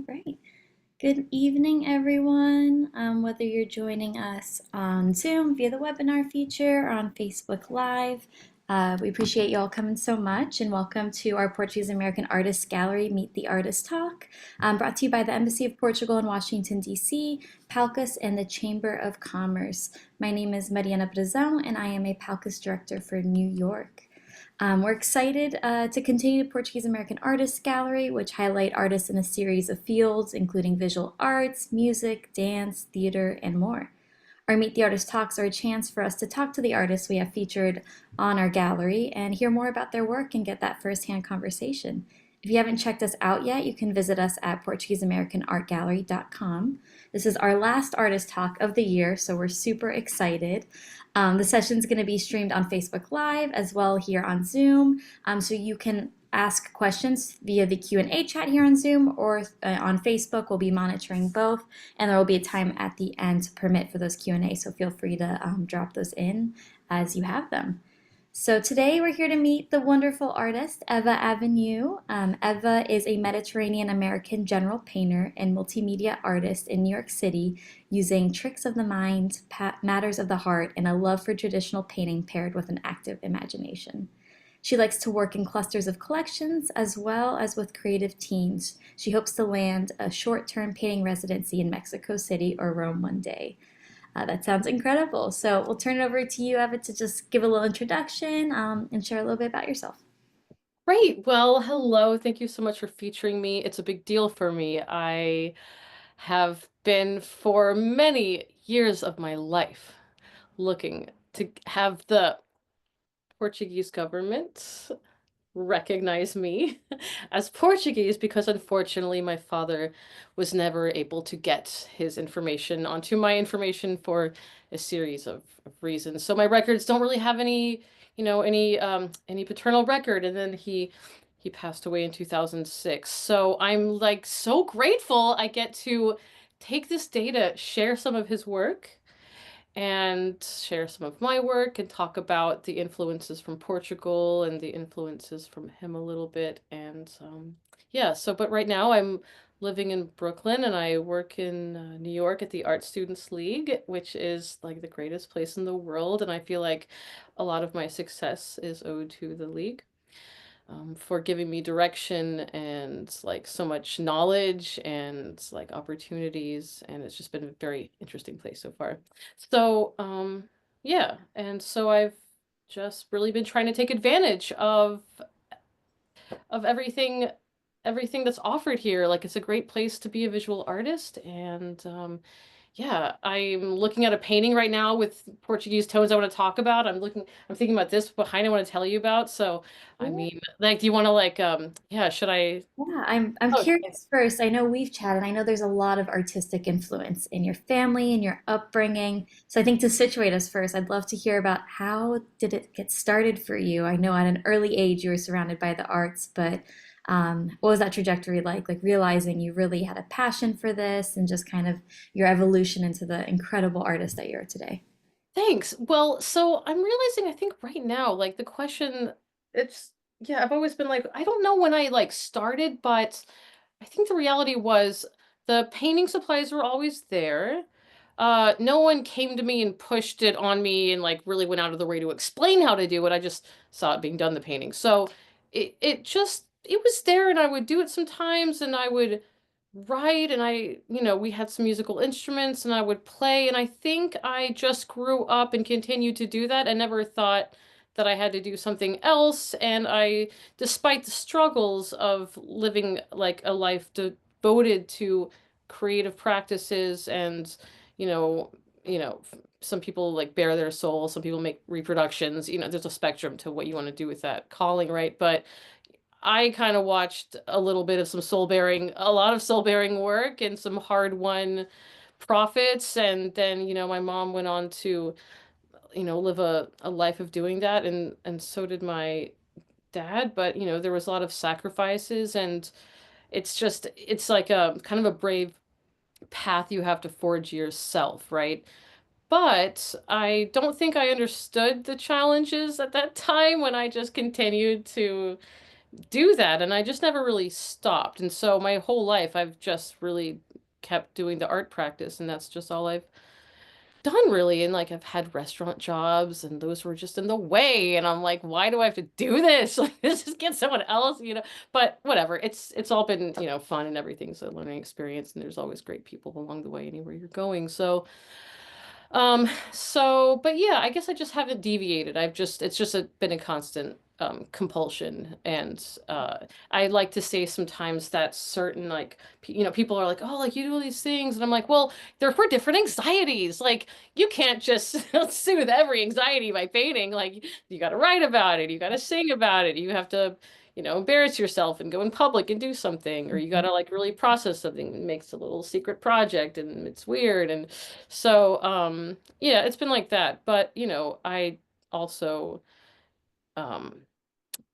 right. Good evening, everyone. Whether you're joining us on Zoom via the webinar feature or on Facebook Live, we appreciate you all coming so much and welcome to our Portuguese American Artists Gallery Meet the Artist Talk, brought to you by the Embassy of Portugal in Washington, D.C., Palcus, and the Chamber of Commerce. My name is Mariana Brazão, and I am a Palcus Director for New York. We're excited to continue the Portuguese American Artists Gallery, which highlight artists in a series of fields, including visual arts, music, dance, theater, and more. Our Meet the Artist talks are a chance for us to talk to the artists we have featured on our gallery and hear more about their work and get that firsthand conversation. If you haven't checked us out yet, you can visit us at PortugueseAmericanArtGallery.com. This is our last artist talk of the year, so we're super excited. The session's going to be streamed on Facebook Live as well here on Zoom, so you can ask questions via the Q&A chat here on Zoom or on Facebook. We'll be monitoring both, and there will be a time at the end to permit for those Q&A, so feel free to drop those in as you have them. So today we're here to meet the wonderful artist, Eva Avenue. Eva is a Mediterranean American general painter and multimedia artist in New York City, using tricks of the mind, matters of the heart, and a love for traditional painting paired with an active imagination. She likes to work in clusters of collections as well as with creative teams. She hopes to land a short-term painting residency in Mexico City or Rome one day. That sounds incredible. So we'll turn it over to you, Eva, to just give a little introduction and share a little bit about yourself. Great. Well, hello. Thank you so much for featuring me. It's a big deal for me. I have been for many years of my life looking to have the Portuguese government recognize me as Portuguese because unfortunately my father was never able to get his information onto my information for a series of reasons. So my records don't really have any, any paternal record. And then he passed away in 2006. So I'm like so grateful I get to take this data, share some of his work and share some of my work and talk about the influences from Portugal and the influences from him a little bit. And yeah, but right now I'm living in Brooklyn and I work in New York at the Art Students League, which is like the greatest place in the world. And I feel like a lot of my success is owed to the league. For giving me direction and like so much knowledge and like opportunities. And it's just been a very interesting place so far. So, yeah. And so I've just really been trying to take advantage of everything that's offered here. Like it's a great place to be a visual artist and yeah, I'm looking at a painting right now with Portuguese tones I want to talk about. I'm thinking about this behind I want to tell you about. So, I Cool. mean, like, do you want to like, yeah, should I? Yeah, I'm Oh, curious first. I know we've chatted. I know there's a lot of artistic influence in your family and your upbringing. So I think to situate us first, I'd love to hear about how did it get started for you? I know at an early age you were surrounded by the arts, but what was that trajectory like? Like realizing you really had a passion for this and just kind of your evolution into the incredible artist that you are today. thanks. Well, so I'm realizing I think right now, like the question, it's yeah, I've always been like, I don't know when I like started, but I think the reality was the painting supplies were always there. No one came to me and pushed it on me and like really went out of the way to explain how to do it. I just saw it being done, the painting. So it was there and I would do it sometimes and I would write and we had some musical instruments and I would play and I think I just grew up and continued to do that and never thought that I had to do something else. And despite the struggles of living like a life devoted to creative practices and, you know, some people like bare their soul, some people make reproductions, there's a spectrum to what you want to do with that calling, right? But I kind of watched a little bit of a lot of soul bearing work and some hard won profits. And then, my mom went on to, live a life of doing that. And so did my dad. But, there was a lot of sacrifices and it's like a kind of a brave path you have to forge yourself, right? But I don't think I understood the challenges at that time when I just continued to do that, and I just never really stopped. And so my whole life I've just really kept doing the art practice, and that's just all I've done really. And like I've had restaurant jobs and those were just in the way, and I'm like, why do I have to do this? Like this just get someone else, you know. But whatever, it's all been, you know, fun, and everything's a learning experience, and there's always great people along the way anywhere you're going. So, but yeah, I guess I just haven't deviated. It's just been a constant compulsion. And I like to say sometimes that certain, like, you know, people are like, oh, like you do all these things. And I'm like, well, they're for different anxieties. Like, you can't just soothe every anxiety by painting. Like, you got to write about it, you got to sing about it, you have to, you know, embarrass yourself and go in public and do something, or you got Mhm. to like really process something that makes a little secret project and it's weird. And so, yeah, it's been like that. But, you know, I also, um,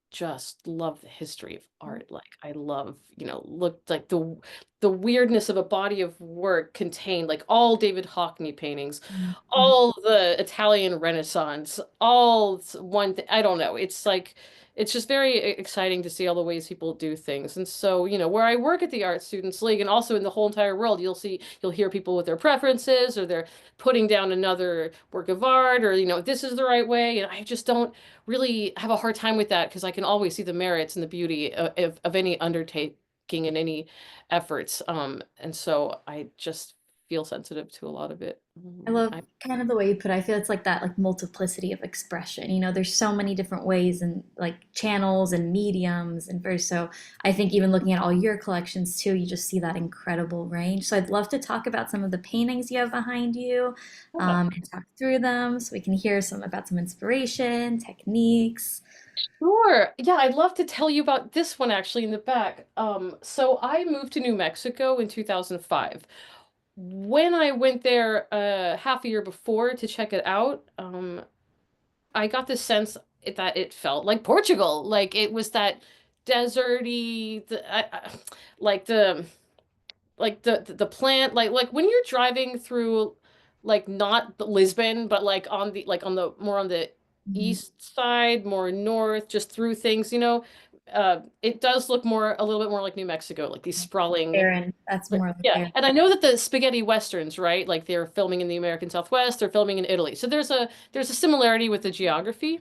just love the history of art. Like I love, you know, look like the weirdness of a body of work contained like all David Hockney paintings, Mhm. all the Italian Renaissance, all one thing. I don't know. It's like it's just very exciting to see all the ways people do things. And so, you know, where I work at the Art Students League and also in the whole entire world, you'll hear people with their preferences, or they're putting down another work of art, or, you know, this is the right way. And I just don't really have a hard time with that because I can always see the merits and the beauty of any undertaking and any efforts. And so I just feel sensitive to a lot of it. I love I kind of the way you put it. I feel it's like that like multiplicity of expression. You know, there's so many different ways and like channels and mediums and verse. So I think even looking at all your collections too, you just see that incredible range. So I'd love to talk about some of the paintings you have behind you, yeah. and talk through them so we can hear some about some inspiration, techniques. Sure. Yeah, I'd love to tell you about this one actually in the back. So I moved to New Mexico in 2005. When I went there half a year before to check it out, I got the sense that it felt like Portugal. Like it was that deserty, like the plant, like when you're driving through, like not Lisbon, but like on the more on the Mhm. east side, more north, just through things, you know. It does look more a little bit more like New Mexico, like these sprawling. Barren. That's more like Yeah, barren. and I know that the spaghetti westerns, right? Like they're filming in the American Southwest, they're filming in Italy. So there's a similarity with the geography.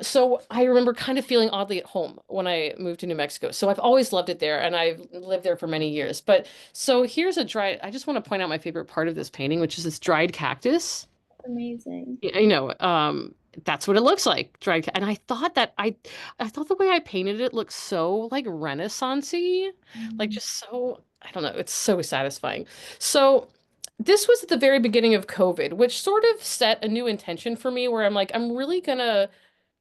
So I remember kind of feeling oddly at home when I moved to New Mexico. So I've always loved it there, and I've lived there for many years. But so here's a dried, I just want to point out my favorite part of this painting, which is this dried cactus. Amazing. Yeah, you know, that's what it looks like, and I thought I thought the way I painted it looked so like Renaissance-y, like Mm. just so, I don't know, it's so satisfying. So this was at the very beginning of COVID, which sort of set a new intention for me where I'm like, I'm really gonna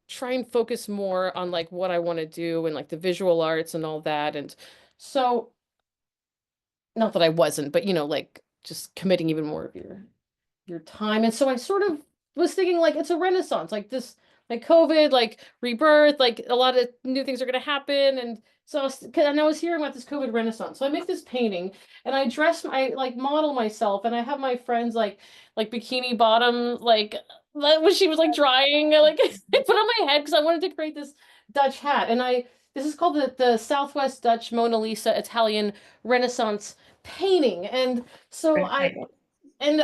try and focus more on like what I want to do and like the visual arts and all that. And so, not that I wasn't, but you know, like just committing even more of your time. And so I sort of was thinking like it's a renaissance, like this, like COVID, like rebirth, like a lot of new things are going to happen. And so and I was hearing about this COVID renaissance. So I make this painting and I dress, I like model myself, and I have my friends like bikini bottom, like when she was like drying, like I put on my head because I wanted to create this Dutch hat. And this is called the Southwest Dutch Mona Lisa Italian Renaissance painting. And so Great title. you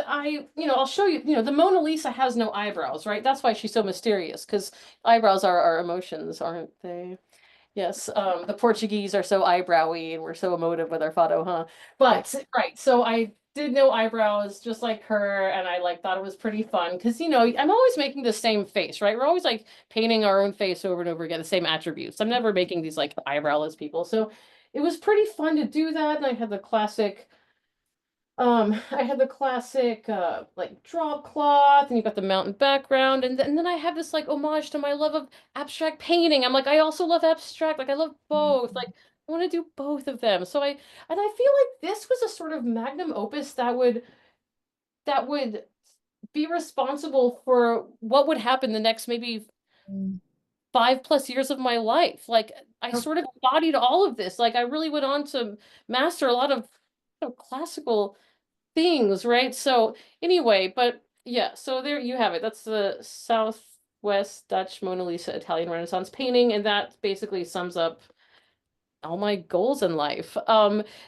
know, I'll show you, you know, the Mona Lisa has no eyebrows, right? That's why she's so mysterious, because eyebrows are our emotions, aren't they? Yes, the Portuguese are so eyebrowy and we're so emotive with our fado, huh? Yeah. But, right, so I did no eyebrows just like her, and I like thought it was pretty fun because, you know, I'm always making the same face, right? We're always like painting our own face over and over again, the same attributes. I'm never making these like eyebrowless people. So it was pretty fun to do that, and I had the classic like drop cloth, and you got the mountain background, and then I have this like homage to my love of abstract painting. I'm like, I also love abstract, like I love both. Like I want to do both of them. And I feel like this was a sort of magnum opus that would be responsible for what would happen the next maybe Mm. 5+ years of my life. Like I Oh, sort of embodied all of this. Like I really went on to master a lot of, you know, classical things, right? So anyway, but yeah, so there you have it. That's the South. West, Dutch, Mona Lisa, Italian Renaissance painting, and that basically sums up all my goals in life.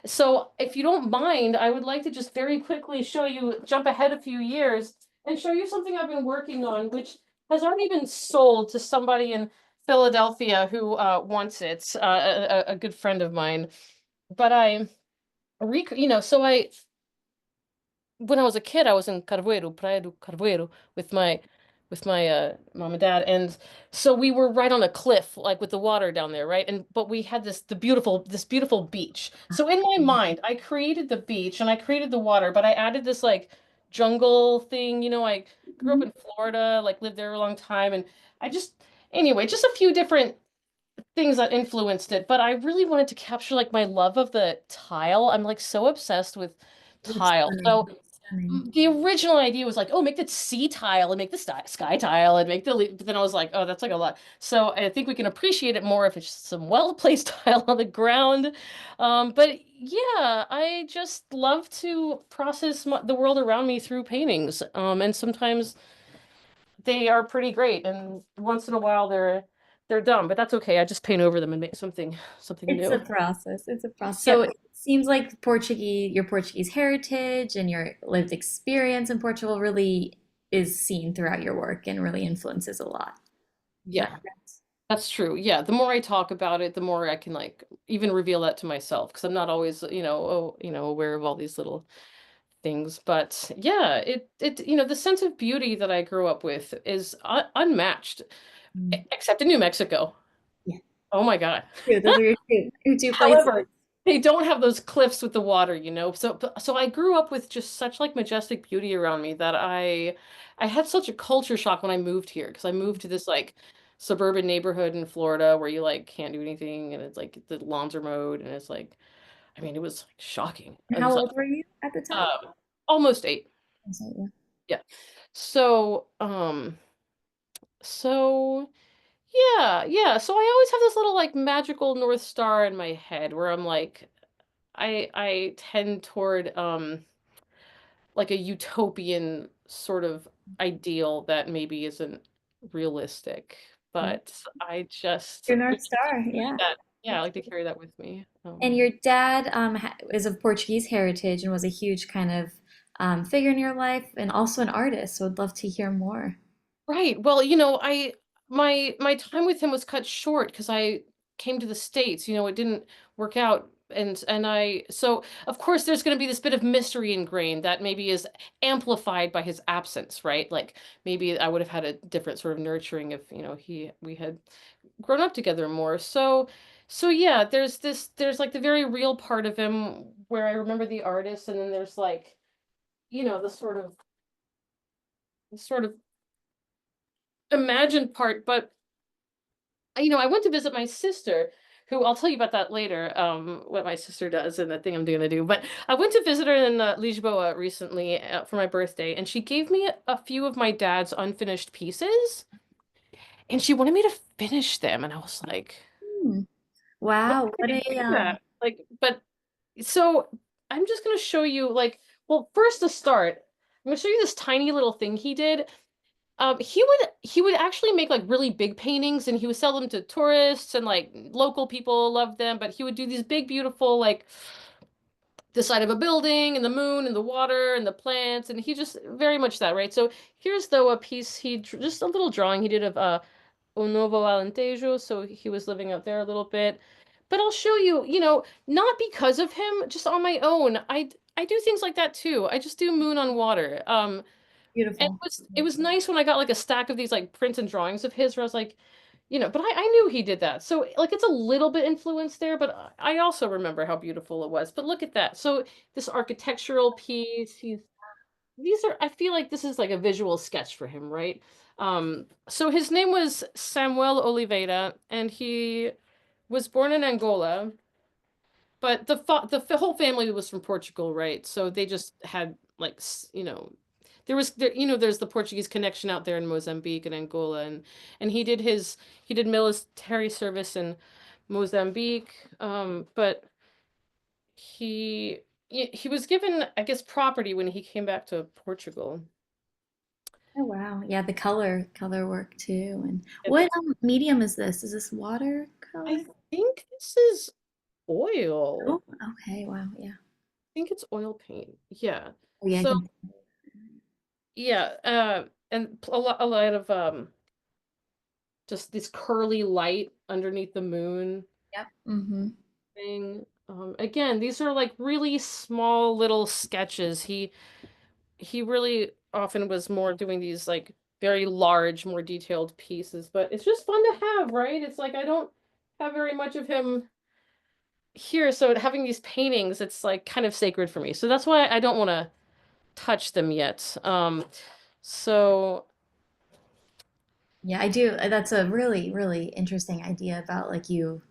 So if you don't mind, I would like to just very quickly show you, jump ahead a few years and show you something I've been working on, which has already been sold to somebody in Philadelphia who wants it, a good friend of mine. But so when I was a kid, I was in Carvoeiro, Praia do Carvoeiro, with my mom and dad, and so we were right on a cliff, like with the water down there, right? And but we had this beautiful beach. So in my mind, I created the beach and I created the water, but I added this like jungle thing. I grew up Mhm. in Florida, like lived there a long time, and I just anyway, just a few different things that influenced it, but I really wanted to capture like my love of the tile. I'm like so obsessed with It's tile. stunning. So It's stunning. the original idea was like, oh, make the sea tile and make the sky tile and but then I was like, oh, that's like a lot. So I think we can appreciate it more if it's just some well-placed tile on the ground. But yeah, I just love to process the world around me through paintings. And sometimes they are pretty great, and once in a while they're dumb, but that's okay. I just paint over them and make something It's a new. process. It's a process. Yeah. So it seems like your Portuguese heritage and your lived experience in Portugal really is seen throughout your work and really influences a lot. Is that Yeah, correct? that's true. Yeah, the more I talk about it, the more I can like even reveal that to myself because I'm not always, aware of all these little things. But yeah, the sense of beauty that I grew up with is unmatched, Mm. except in New Mexico. Yeah. Oh my God. Those are your two places. However, they don't have those cliffs with the water. So I grew up with just such like majestic beauty around me that I had such a culture shock when I moved here because I moved to this like suburban neighborhood in Florida where you like can't do anything and it's like the lawns are mowed and it's like I mean it was like shocking. And It how was like old were you at the time? almost 8. I'm sorry, yeah. Yeah. So so yeah. So I always have this little like magical North Star in my head where I'm like I tend toward like a utopian sort of ideal that maybe isn't realistic, Yeah. but I just Your like North Star, to carry yeah. that. Yeah, I That's like to great. carry that with me. And your dad is of Portuguese heritage and was a huge kind of figure in your life and also an artist. So I'd love to hear more. Right. Well, I my time with him was cut short because I came to the States. It didn't work out. And I so of course there's going to be this bit of mystery ingrained that maybe is amplified by his absence, right? Like maybe I would have had a different sort of nurturing if, we had grown up together more. So yeah, there's like the very real part of him where I remember the artist and then there's like, the sort of imagined part, but I went to visit my sister, who I'll tell you about that later, what my sister does and the thing I'm gonna do. But I went to visit her in Lisboa recently for my birthday, and she gave me a few of my dad's unfinished pieces, and she wanted me to finish them, and I was like, Hmm. "When Wow, can what I a do that?" Like, but so I'm just gonna show you, like, well, first to start, I'm gonna show you this tiny little thing he did. He would actually make like really big paintings and he would sell them to tourists and like local people loved them, but he would do these big, beautiful like the side of a building and the moon and the water and the plants and he just very much that, right? So here's though a piece just a little drawing he did of O Novo Alentejo, so he was living out there a little bit. But I'll show you, not because of him, just on my own. I do things like that too. I just do moon on water. And beautiful. it was nice when I got like a stack of these like prints and drawings of his where I was like, but I knew he did that. So like it's a little bit influenced there, but I also remember how beautiful it was. But look at that. So this architectural piece, I feel like this is like a visual sketch for him, right? So his name was Samuel Oliveira, and he was born in Angola, but the whole family was from Portugal, right? So they just had like there's the Portuguese connection out there in Mozambique and Angola, and he did military service in Mozambique, but he he was given, I guess, property when he came back to Portugal. Oh wow. Yeah, the color work too. And It what is. medium is this? Is this I watercolor? think this is oil. Oh, okay. Wow. Yeah. I think it's oil paint. Yeah. Oh yeah, I So can. yeah, and a lot of just this curly light underneath the moon Yep. Mm-hmm. thing. Again, these are like really small little sketches. He really often was more doing these like very large, more detailed pieces, but it's just fun to have, right? It's like I don't have very much of him here, so having these paintings, it's like kind of sacred for me. So that's why I don't want to touch them yet. So Yeah, I do. That's a really interesting idea about like you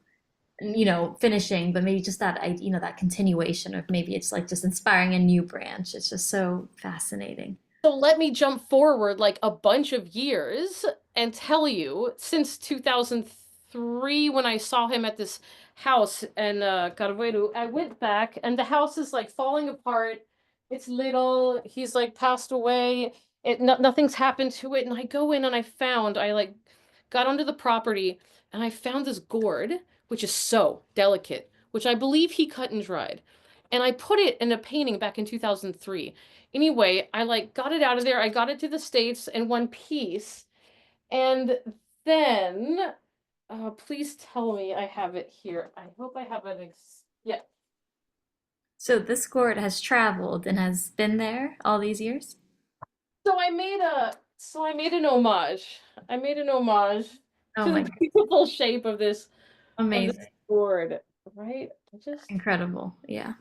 finishing, but maybe just that continuation of maybe it's like just inspiring a new branch. It's just so fascinating. So let me jump forward like a bunch of years and tell you, since 2003, when I saw him at this house in Carveiro, I went back and the house is like falling apart. It's little. He's like passed away. Nothing's happened to it. And I go in and I like got onto the property and I found this gourd, which is so delicate, which I believe he cut and dried. And I put it in a painting back in 2003. Anyway, I like got it out of there. I got it to the States in one piece. And then, please tell me I have it here. I hope I have it. Yeah. So this gourd has traveled and has been there all these years. So I made an homage. I made an homage Oh to my the God, beautiful shape of this amazing, board, right? I just incredible. Yeah.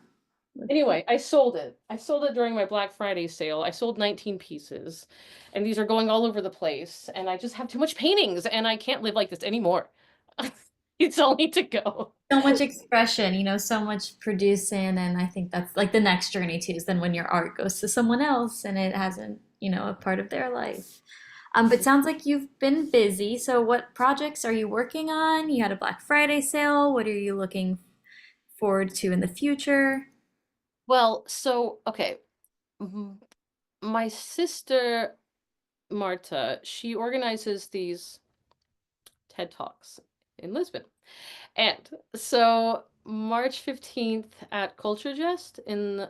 Anyway, I sold it. I sold it during my Black Friday sale. I sold 19 pieces, and these are going all over the place. And I just have too much paintings, and I can't live like this anymore. It's all need to go. So much expression, so much producing, and I think that's like the next journey too, is then when your art goes to someone else and it hasn't, a part of their life. But sounds like you've been busy. So what projects are you working on? You had a Black Friday sale. What are you looking forward to in the future? Well, so okay, m- my sister Marta, she organizes these TED Talks in Lisbon. And so March 15th at Culture Jest in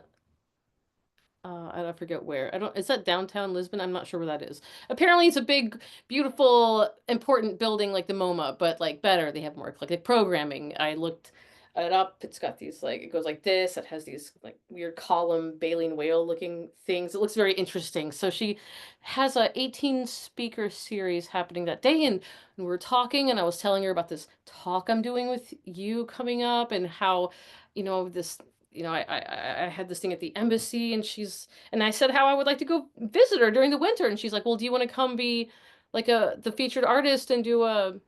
I don't forget where. I don't, is that downtown Lisbon? I'm not sure where that is. Apparently it's a big, beautiful, important building like the MoMA, but like better. They have more eclectic programming. I looked it up. It's got these like, it goes like this. It has these like weird column baleen whale looking things. It looks very interesting. So she has a 18 speaker series happening that day, and we were talking and I was telling her about this talk I'm doing with you coming up and how, this I had this thing at the embassy, and I said how I would like to go visit her during the winter, and she's like, "Well, do you want to come be like the featured artist and do a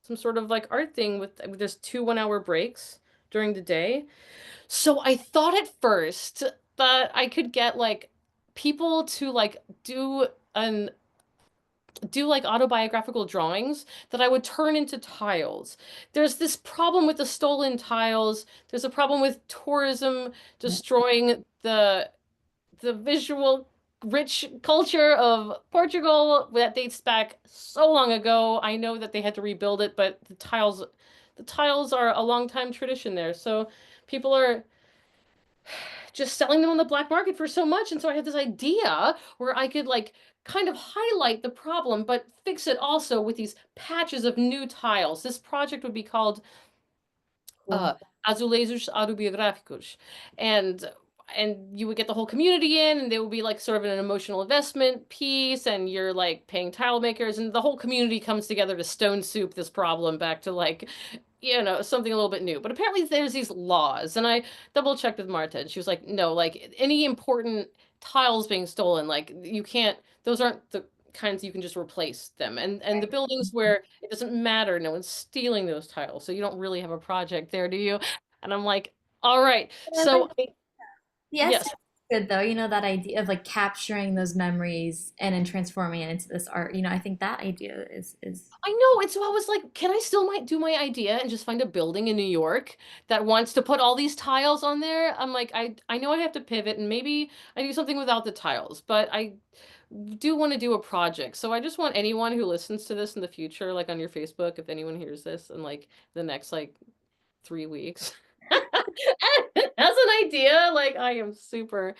some sort of like art thing with this 2 1-hour breaks during the day?" So I thought at first that I could get like people to like an do like autobiographical drawings that I would turn into tiles. There's this problem with the stolen tiles. There's a problem with tourism destroying the visual rich culture of Portugal that dates back so long ago. I know that they had to rebuild it, but the tiles are a long time tradition there. So people are just selling them on the black market for so much. And so I had this idea where I could like kind of highlight the problem, but fix it also with these patches of new tiles. This project would be called Cool. uh, Azulejos Autobiográficos. And you would get the whole community in, and they would be like sort of an emotional investment piece, and you're like paying tile makers, and the whole community comes together to stone soup this problem back to like something a little bit new. But apparently there's these laws, and I double checked with Marta, and she was like, no, like any important tiles being stolen, like you can't, those aren't the kinds you can just replace them. And the buildings where it doesn't matter, no one's stealing those tiles, so you don't really have a project there, do you? And I'm like, all right. I So like the essence yes, is good though, that idea of like capturing those memories and then transforming it into this art. I think that idea is I know. And so I was like, can I still might do my idea and just find a building in New York that wants to put all these tiles on there? I'm like, I know I have to pivot and maybe I do something without the tiles, but do want to do a project. So I just want anyone who listens to this in the future, like on your Facebook, if anyone hears this in like the next like 3 weeks, as an idea, like I am super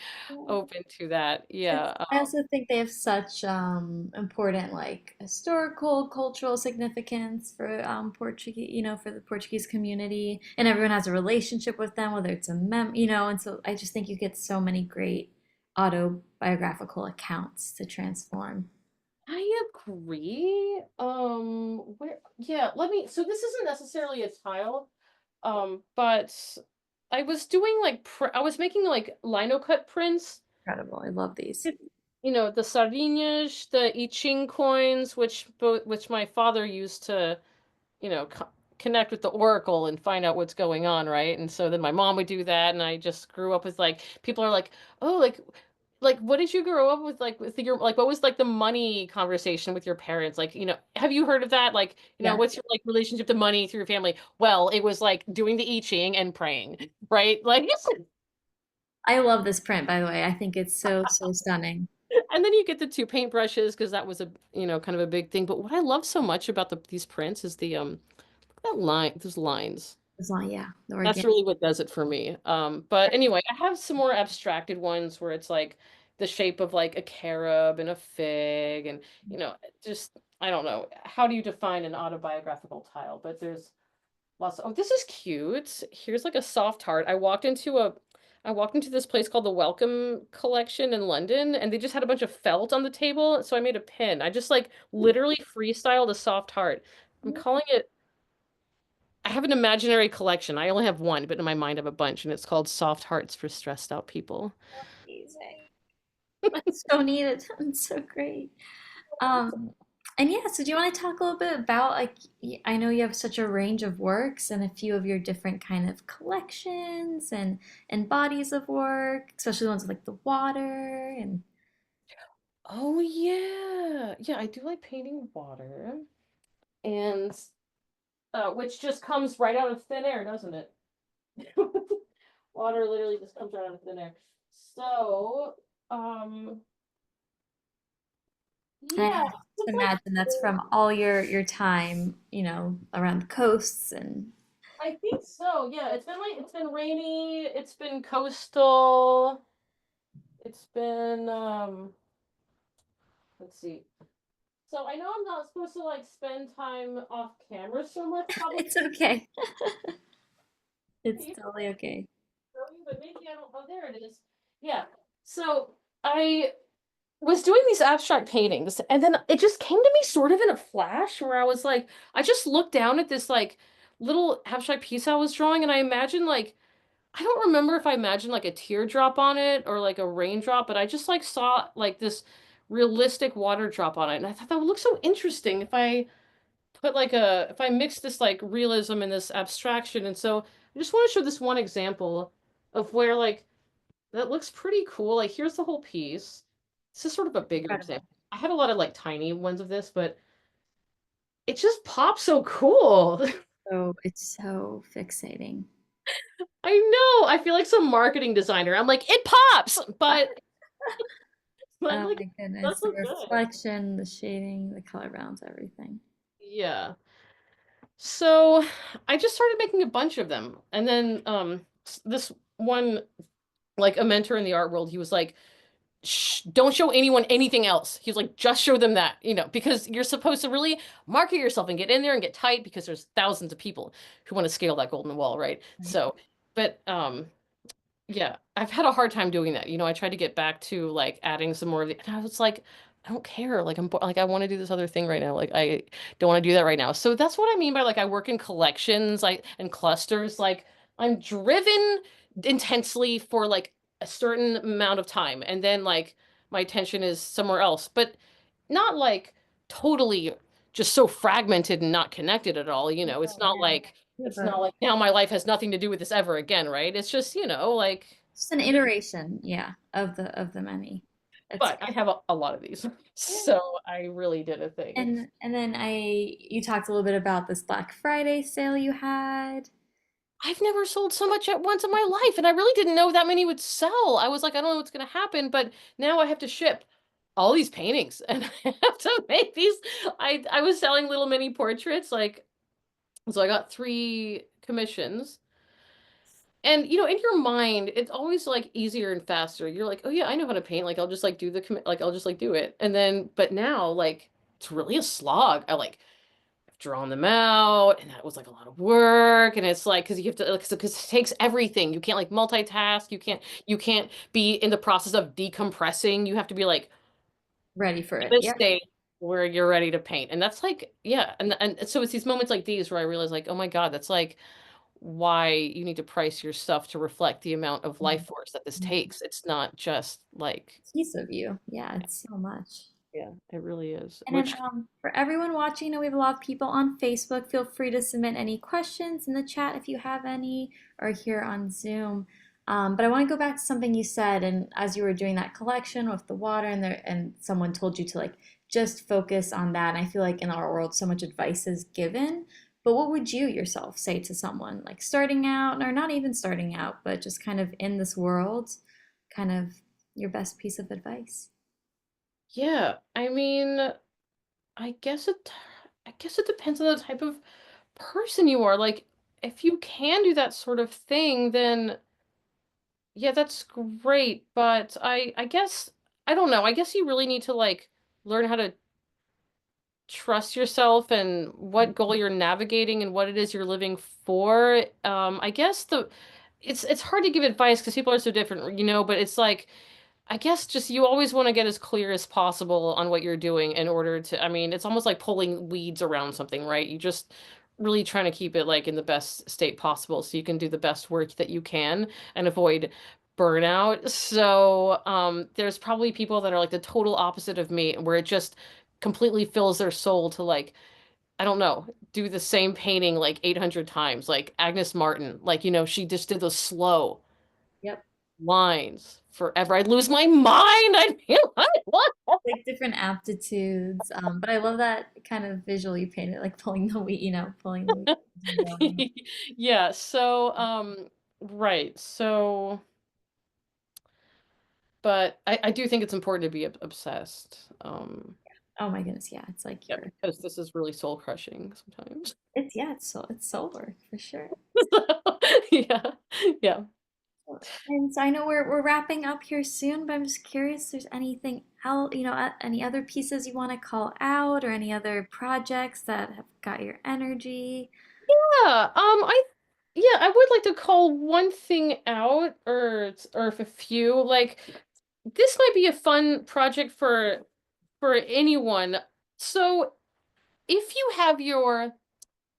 open to that. Yeah. I also think they have such important like historical, cultural significance for Portuguese, for the Portuguese community, and everyone has a relationship with them, whether it's and so I just think you get so many great autobiographical accounts to transform. I agree. Yeah, so this isn't necessarily a tile, but I was making like lino cut prints. Incredible. I love these. The sardinhas, the I Ching coins, which my father used to, you know, co connect with the oracle and find out what's going on, right? And so then my mom would do that, and I just grew up with like people are like, "Oh, like what did you grow up with like with your like what was like the money conversation with your parents? Like, have you heard of that? Like, Yeah. what's your like relationship to money through your family?" Well, it was like doing the I Ching and praying, right? Like I love this print, by the way. I think it's so, so stunning. and then you get the two paintbrushes because that was a kind of a big thing. But what I love so much about these prints is those lines. As long, yeah, the That's organic. really what does it for me. But anyway, I have some more abstracted ones where it's like the shape of like a carob and a fig, and just I don't know. How do you define an autobiographical tile? But there's lots. Oh, this is cute. Here's like a soft heart. I walked into this place called the Welcome Collection in London, and they just had a bunch of felt on the table, so I made a pin. I just like literally freestyled a soft heart. I'm calling it I have an imaginary collection. I only have one, but in my mind I have a bunch, and it's called Soft Hearts for Stressed Out People. Amazing. It's so needed. It's so great. Um, and yeah, so do you want to talk a little bit about like I know you have such a range of works and a few of your different kind of collections and bodies of work, especially the ones with like the water and Oh yeah. Yeah, I do like painting water. And which just comes right out of thin air, doesn't it? Water literally just comes right out of thin air. So, um, I yeah, have to it's like imagine that's from all your time, around the coasts and I think so. Yeah, it's been rainy, it's been coastal, it's been let's see. So I know I'm not supposed to like spend time off camera so much, probably, it's okay. It's totally okay. but maybe I don't. Oh, there it is. Yeah. So I was doing these abstract paintings, and then it just came to me sort of in a flash where I was like, I just looked down at this like little abstract piece I was drawing, and I imagined like I don't remember if I imagined like a teardrop on it or like a raindrop, but I just like saw like this realistic water drop on it, and I thought that would look so interesting if I mix this like realism and this abstraction. And so I just want to show this one example of where like that looks pretty cool. Like here's the whole piece. This is sort of a bigger Incredible. example. I had a lot of like tiny ones of this, but it just pops so cool. So it's so fixating. I know. I feel like some marketing designer. I'm like, it pops, but Oh like my goodness, that's the so good. reflection, the shading, the color balance, everything. Yeah. So I just started making a bunch of them. And then this one like a mentor in the art world, he was like, Shh, don't show anyone anything else. He was like, just show them that, because you're supposed to really market yourself and get in there and get tight because there's thousands of people who want to scale that golden wall, right? Right. So, but yeah, I've had a hard time doing that. I tried to get back to like adding some more of the, and I was like, I don't care. Like like I want to do this other thing right now. Like I don't want to do that right now. So that's what I mean by like I work in collections, like and clusters. Like I'm driven intensely for like a certain amount of time, and then like my attention is somewhere else. But not like totally just so fragmented and not connected at all. It's Oh, not yeah. like You have it's not a like now my life has nothing to do with this ever again, right? It's just, like just an the, iteration, yeah, of the many. That's but I have a lot of these. yeah. So I really did a thing. And then you talked a little bit about this Black Friday sale you had. I've never sold so much at once in my life, and I really didn't know that many would sell. I was like, I don't know what's going to happen, but now I have to ship all these paintings and I have to make these. I was selling little mini portraits, like, so I got 3 commissions. And in your mind, it's always like easier and faster. You're like, oh yeah, I know how to paint. Like I'll just like do the like I'll just like do it. And then, but now like it's really a slog. I've drawn them out, and that was like a lot of work. And it's like because you have to because it takes everything. You can't like multitask. You can't be in the process of decompressing. You have to be like Ready for in it. this Yep. state where you're ready to paint. And that's like, yeah. And so it's these moments like these where I realize like, oh my God, that's like why you need to price your stuff to reflect the amount of life force that this Mhm. takes. It's not just like, Piece of you. Yeah, it's so much. yeah, it really is. And then Which, for everyone watching, I know we have a lot of people on Facebook. Feel free to submit any questions in the chat if you have any, or here on Zoom. But I want to go back to something you said, and as you were doing that collection with the water, and someone told you to like just focus on that. And I feel like in our world, so much advice is given. But what would you yourself say to someone like starting out, or not even starting out, but just kind of in this world, kind of your best piece of advice? yeah, I mean, I guess it, I guess it depends on the type of person you are. Like, if you can do that sort of thing, then yeah, that's great. But I guess, I don't know. I guess you really need to like learn how to trust yourself and what goal you're navigating and what it is you're living for. I guess it's hard to give advice because people are so different, but it's like I guess just you always want to get as clear as possible on what you're doing in order to, I mean, it's almost like pulling weeds around something, right? You just really trying to keep it like in the best state possible so you can do the best work that you can and avoid burnout. So, there's probably people that are like the total opposite of me where it just completely fills their soul to like, I don't know, do the same painting like 800 times, like Agnes Martin, like, she just did those slow Yep. lines forever. I'd lose my mind. I'd be like, what? Like different aptitudes. But I love that kind of visual you painted, like pulling the wheat, pulling the wheat and going. Yeah, so right. So but I do think it's important to be obsessed. Oh my goodness, yeah, it's like Yeah, you're because this is really soul crushing sometimes. it's yeah, it's solar for sure. Yeah. Yeah. And so I know we're wrapping up here soon, but I'm just curious if there's anything else, any other pieces you want to call out or any other projects that have got your energy. Yeah, I would like to call one thing out or if a few like this might be a fun project for anyone. So if you have your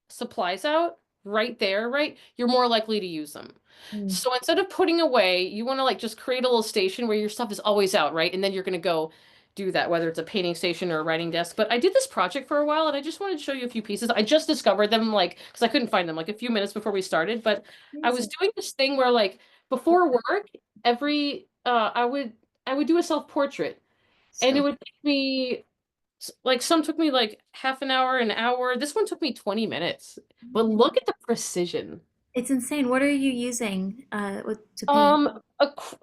supplies out right there, right, you're more likely to use them. Mm, So instead of putting away, you want to like just create a little station where your stuff is always out, right? And then you're going to go do that, whether it's a painting station or a writing desk. But I did this project for a while and I just wanted to show you a few pieces. I just discovered them like because I couldn't find them like a few minutes before we started. But I was amazing. doing this thing where like before work, every I would do a self-portrait and it So would take me like some took me like half an hour. This one took me 20 minutes. But look at the precision. it's insane. What are you using to paint?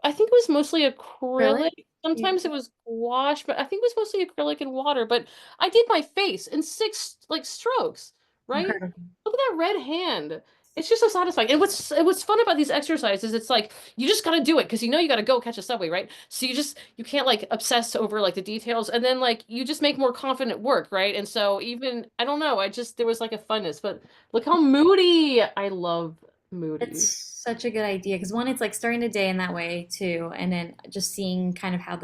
I think it was mostly Acrylic? acrylic. Yeah. Sometimes it was gouache, but I think it was mostly acrylic and water. But I did my face in 6 strokes, right? Incredible. Look at that red hand. It's just so satisfying. And what's fun about these exercises, it's like you just gotta do it because you gotta go catch a subway, right? So you can't like obsess over like the details, and then like you just make more confident work, right? And so even I don't know, there was like a funness, but look how moody. I love It's moody. such a good idea because one, it's like starting the day in that way too, and then just seeing kind of how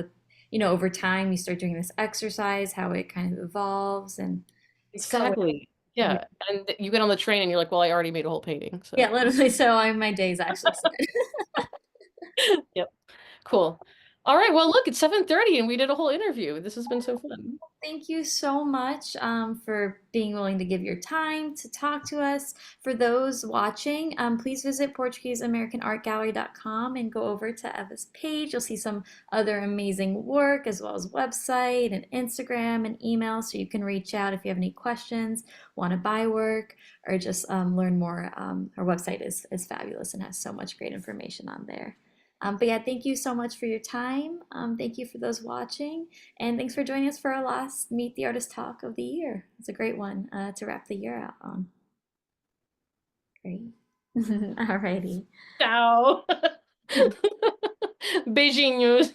over time you start doing this exercise, how it kind of evolves, and so Exactly. yeah, Yeah. And you get on the train and you're like, well, I already made a whole painting. yeah, So, literally. So my days actually set. yep. Cool. All right. Well, look, it's 7:30 and we did a whole interview. This has been so fun. Thank you so much for being willing to give your time to talk to us. For those watching, please visit PortugueseAmericanArtGallery.com and go over to Eva's page. You'll see some other amazing work as well as website and Instagram and email so you can reach out if you have any questions, want to buy work, or just learn more. Our website is fabulous and has so much great information on there. But yeah, thank you so much for your time. Thank you for those watching, and thanks for joining us for our last Meet the Artist talk of the year. It's a great one to wrap the year out on. Great. Alrighty. Ciao. Beijinhos.